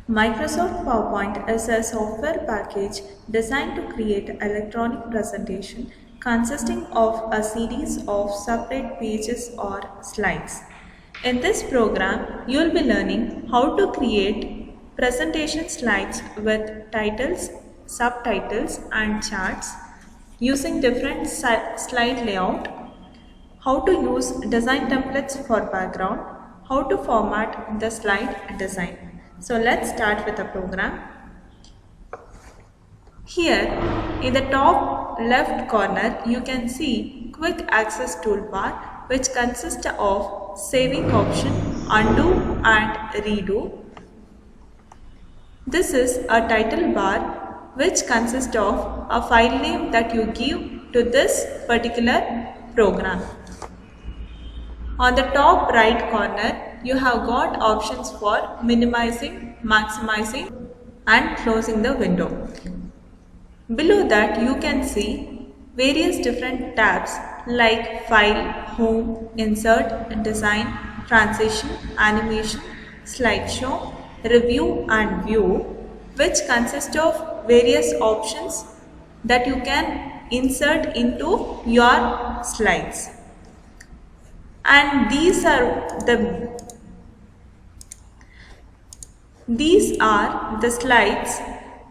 Microsoft PowerPoint is a software package designed to create electronic presentation consisting of a series of separate pages or slides. In this program, you will be learning how to create presentation slides with titles, subtitles and charts using different slide layout, how to use design templates for background, how to format the slide design. So let's start with the program. Here in the top left corner you can see quick access toolbar, which consists of saving option, undo and redo. This is a title bar which consists of a file name that you give to this particular program. On the top right corner, you have got options for minimizing, maximizing and closing the window. Below that, you can see various different tabs like File, Home, Insert, Design, Transition, Animation, Slideshow, Review and View, which consist of various options that you can insert into your slides. And these are the slides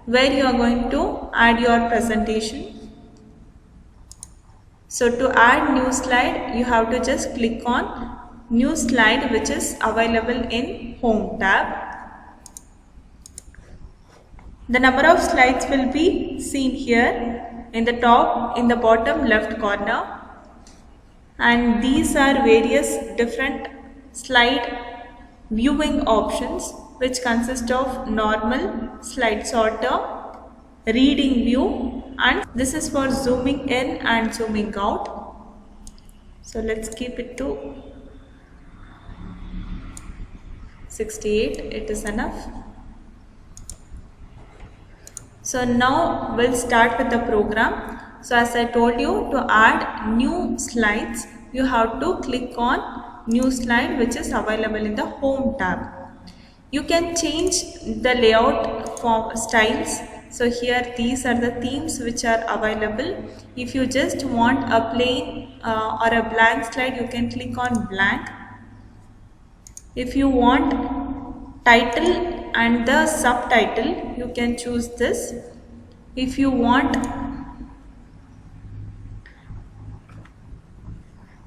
where you are going to add your presentation. So to add new slide, you have to just click on new slide, which is available in Home tab. The number of slides will be seen here in the bottom left corner. And these are various different slide viewing options, which consist of normal, slide sorter, reading view, and this is for zooming in and zooming out. So let's keep it to 68, it is enough. So now we'll start with the program. So as I told you, to add new slides, you have to click on new slide, which is available in the Home tab. You can change the layout for styles. So here these are the themes which are available. If you just want a plain or a blank slide, you can click on blank. If you want title and the subtitle, you can choose this. If you want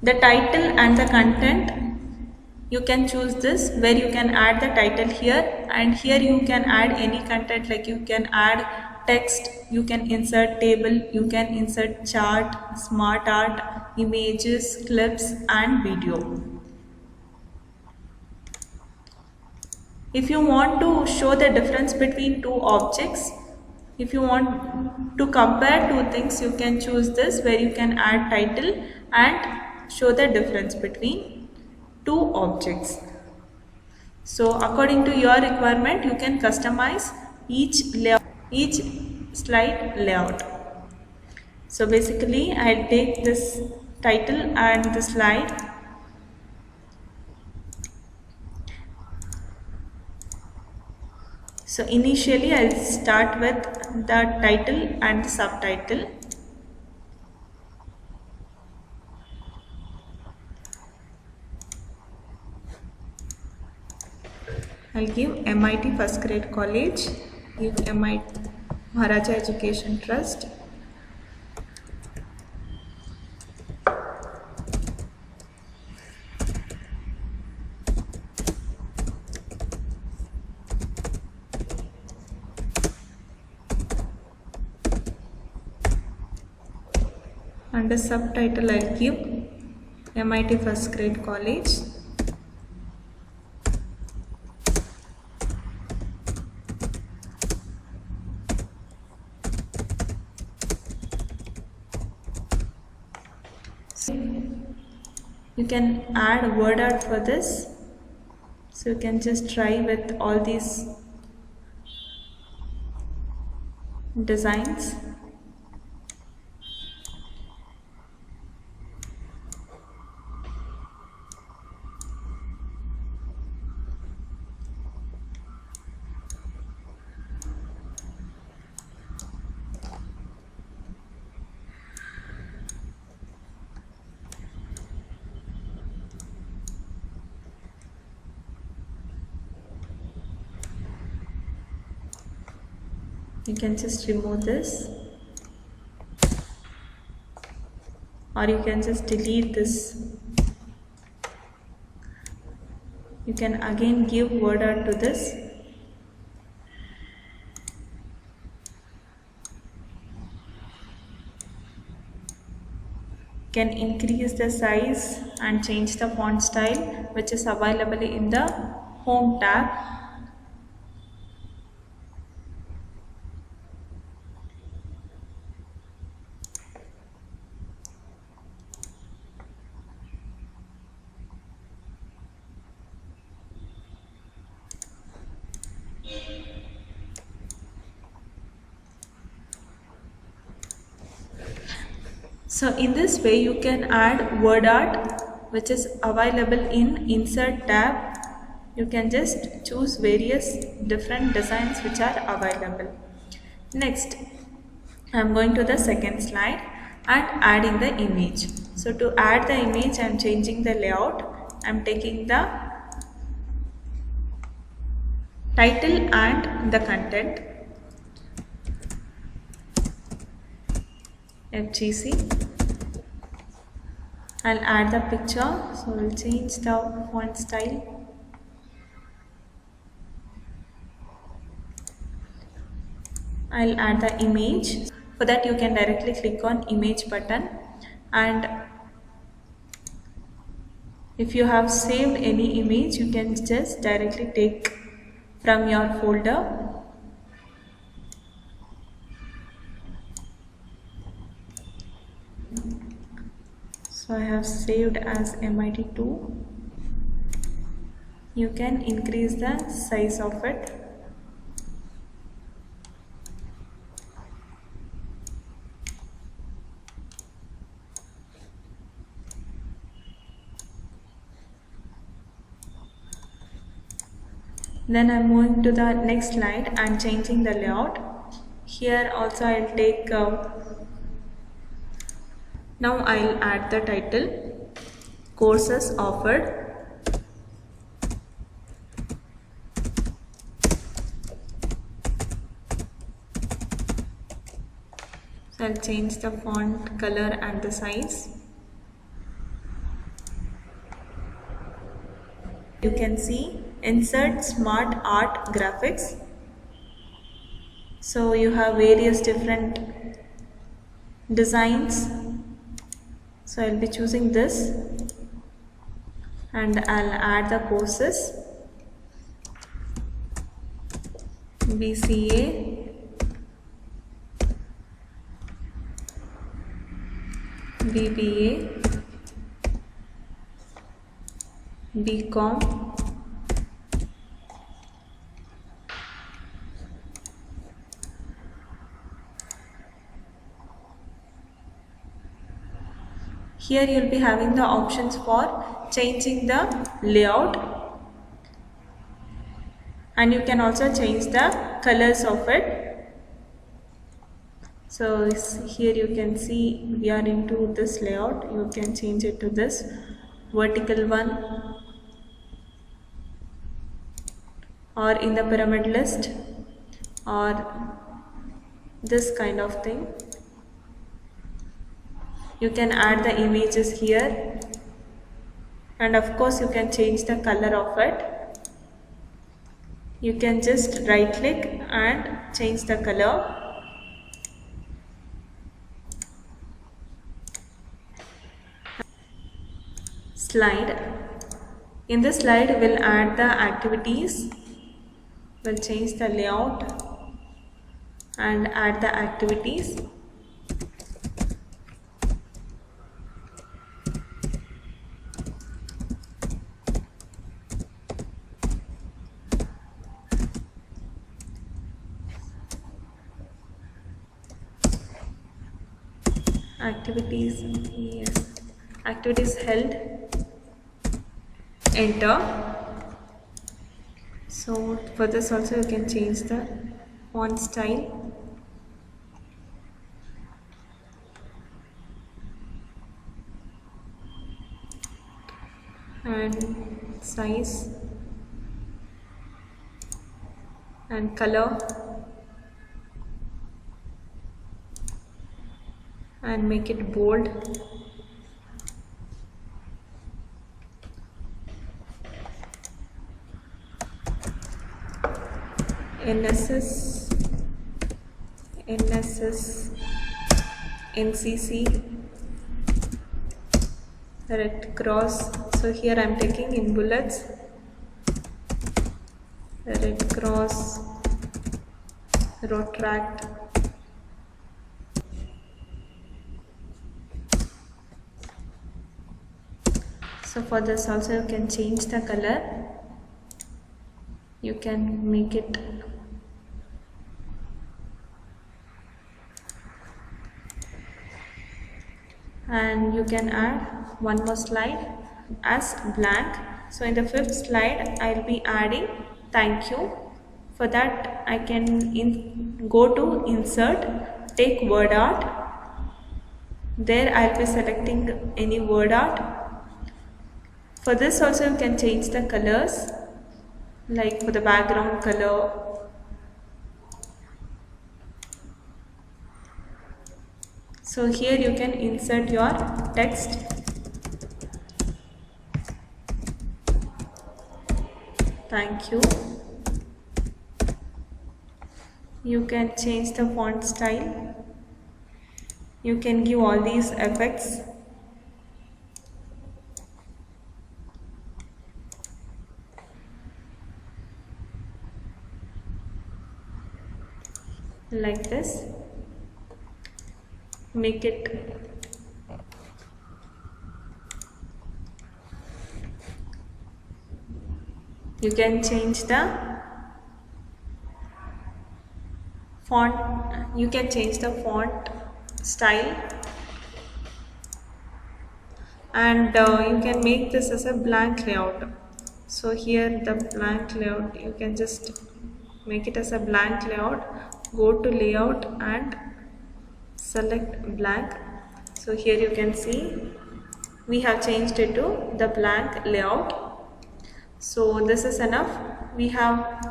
the title and the content, you can choose this, where you can add the title here, and here you can add any content, like you can add text, you can insert table, you can insert chart, smart art, images, clips and video. If you want to show the difference between two objects, if you want to compare two things, you can choose this, where you can add title and show the difference between two objects. So according to your requirement, you can customize each slide layout. So basically, I'll take this title and the slide. So initially, I'll start with the title and the subtitle. I'll give MIT First Grade College, give MIT Maharaja Education Trust. Under subtitle, I'll give MIT First Grade College. You can add a word art for this, so you can just try with all these designs. You can just remove this, or you can just delete this. You can again give word art to this. Can increase the size and change the font style, which is available in the home tab. So in this way you can add word art, which is available in insert tab. You can just choose various different designs which are available. Next, I am going to the second slide and adding the image. So to add the image, I am changing the layout. I am taking the title and the content, FGC. I'll add the picture, so we'll change the font style. I'll add the image. For that you can directly click on image button, and if you have saved any image, you can just directly take from your folder. So I have saved as MIT2. You can increase the size of it. Then I'm moving to the next slide and changing the layout. Here also I'll take now I'll add the title, courses offered. So I'll change the font color and the size. You can see insert smart art graphics. So you have various different designs. So I'll be choosing this and I'll add the courses, BCA, BBA, BCom, here you will be having the options for changing the layout, and you can also change the colors of it. So here you can see we are into this layout. You can change it to this vertical one, or in the pyramid list, or this kind of thing. You can add the images here, and of course you can change the color of it. You can just right click and change the color. Slide. In this slide we'll add the activities. We'll change the layout and add the activities. Activities, yes, activities held, enter. So for this also you can change the font style. And size and color. and make it bold. NSS, NCC, Red Cross. So here I am taking in bullets. Red Cross, Rotaract. So for this also you can change the color. You can make it and you can add one more slide as blank. So in the 5th slide I will be adding thank you. For that I can go to insert, take word art. There I will be selecting any word art. For this also you can change the colors, like for the background color. So here you can insert your text. Thank you. You can change the font style. You can give all these effects. Like this. Make it you can change the font, you can change the font style, and you can make this as a blank layout. So here the blank layout, you can just make it as a blank layout. Go to layout and select blank. So here you can see we have changed it to the blank layout. So this is enough. We have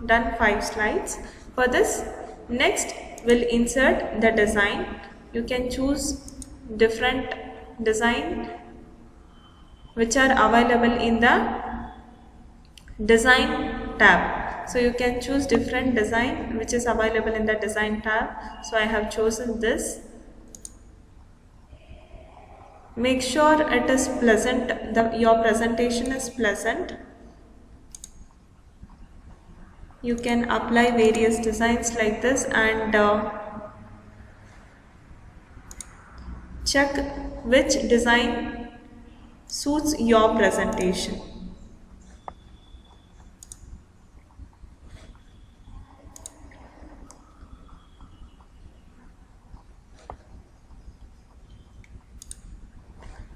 done 5 slides. For this, next we'll insert the design. You can choose different design which are available in the design tab. So you can choose different design which is available in the design tab. So I have chosen this. Make sure it is pleasant, your presentation is pleasant. You can apply various designs like this and check which design suits your presentation.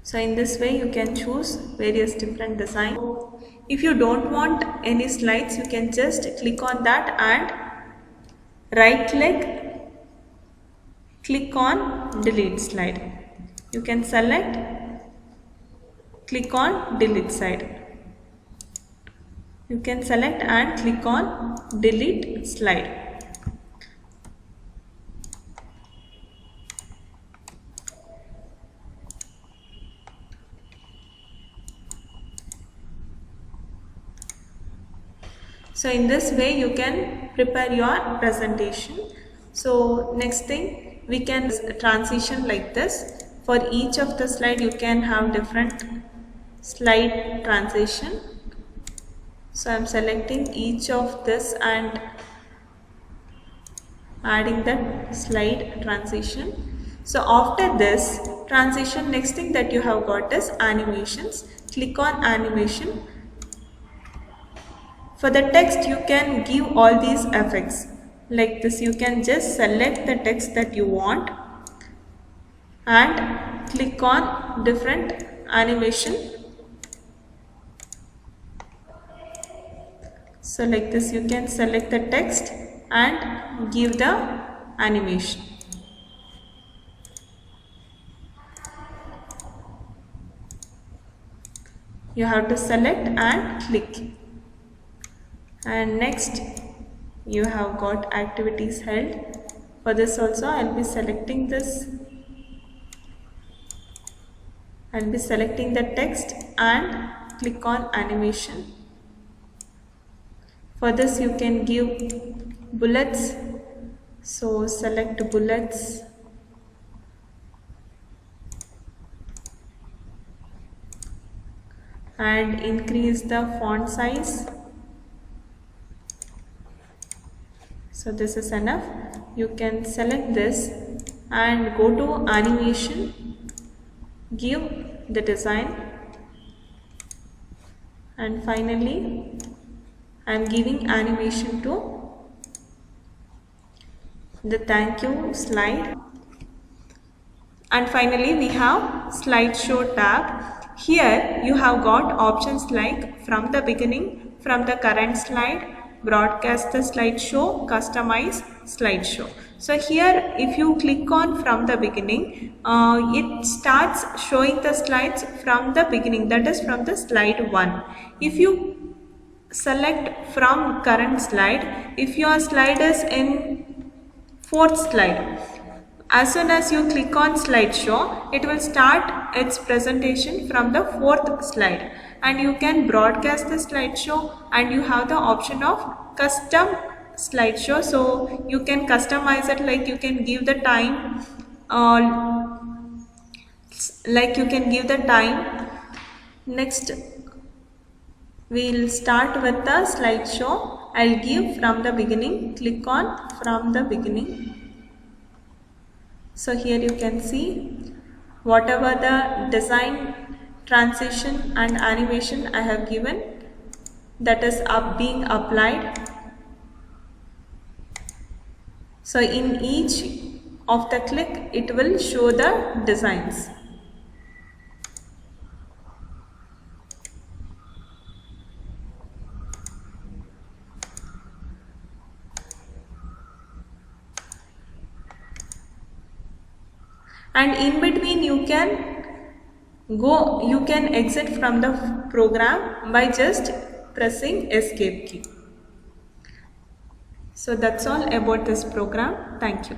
So in this way you can choose various different designs. If you don't want any slides, you can just click on that and right click on delete slide. You can select, click on delete slide. You can select and click on delete slide. So in this way you can prepare your presentation. So next thing, we can transition like this. For each of the slide you can have different slide transition. So I am selecting each of this and adding that slide transition. So after this transition, next thing that you have got is animations. Click on animation. For the text you can give all these effects like this. You can just select the text that you want and click on different animation. So like this you can select the text and give the animation. You have to select and click. And next you have got activities held. For this also I will be selecting this I'll be selecting the text and click on animation. For this you can give bullets, so select bullets, and increase the font size. So this is enough. You can select this and go to animation, give the design, and finally I am giving animation to the thank you slide. And finally we have slideshow tab. Here you have got options like from the beginning, from the current slide, broadcast the slideshow, customize slideshow. So here if you click on from the beginning, it starts showing the slides from the beginning, that is from the slide 1. If you select from current slide, if your slide is in 4th slide, as soon as you click on slideshow, it will start its presentation from the 4th slide, and you can broadcast the slideshow, and you have the option of custom slideshow. So you can customize it, like you can give the time, Next we'll start with the slideshow. I'll give from the beginning, click on from the beginning. So here you can see whatever the design, transition and animation I have given, that is being applied. So in each of the click it will show the designs. And in between you can exit from the program by just pressing escape key. So that's all about this program. Thank you.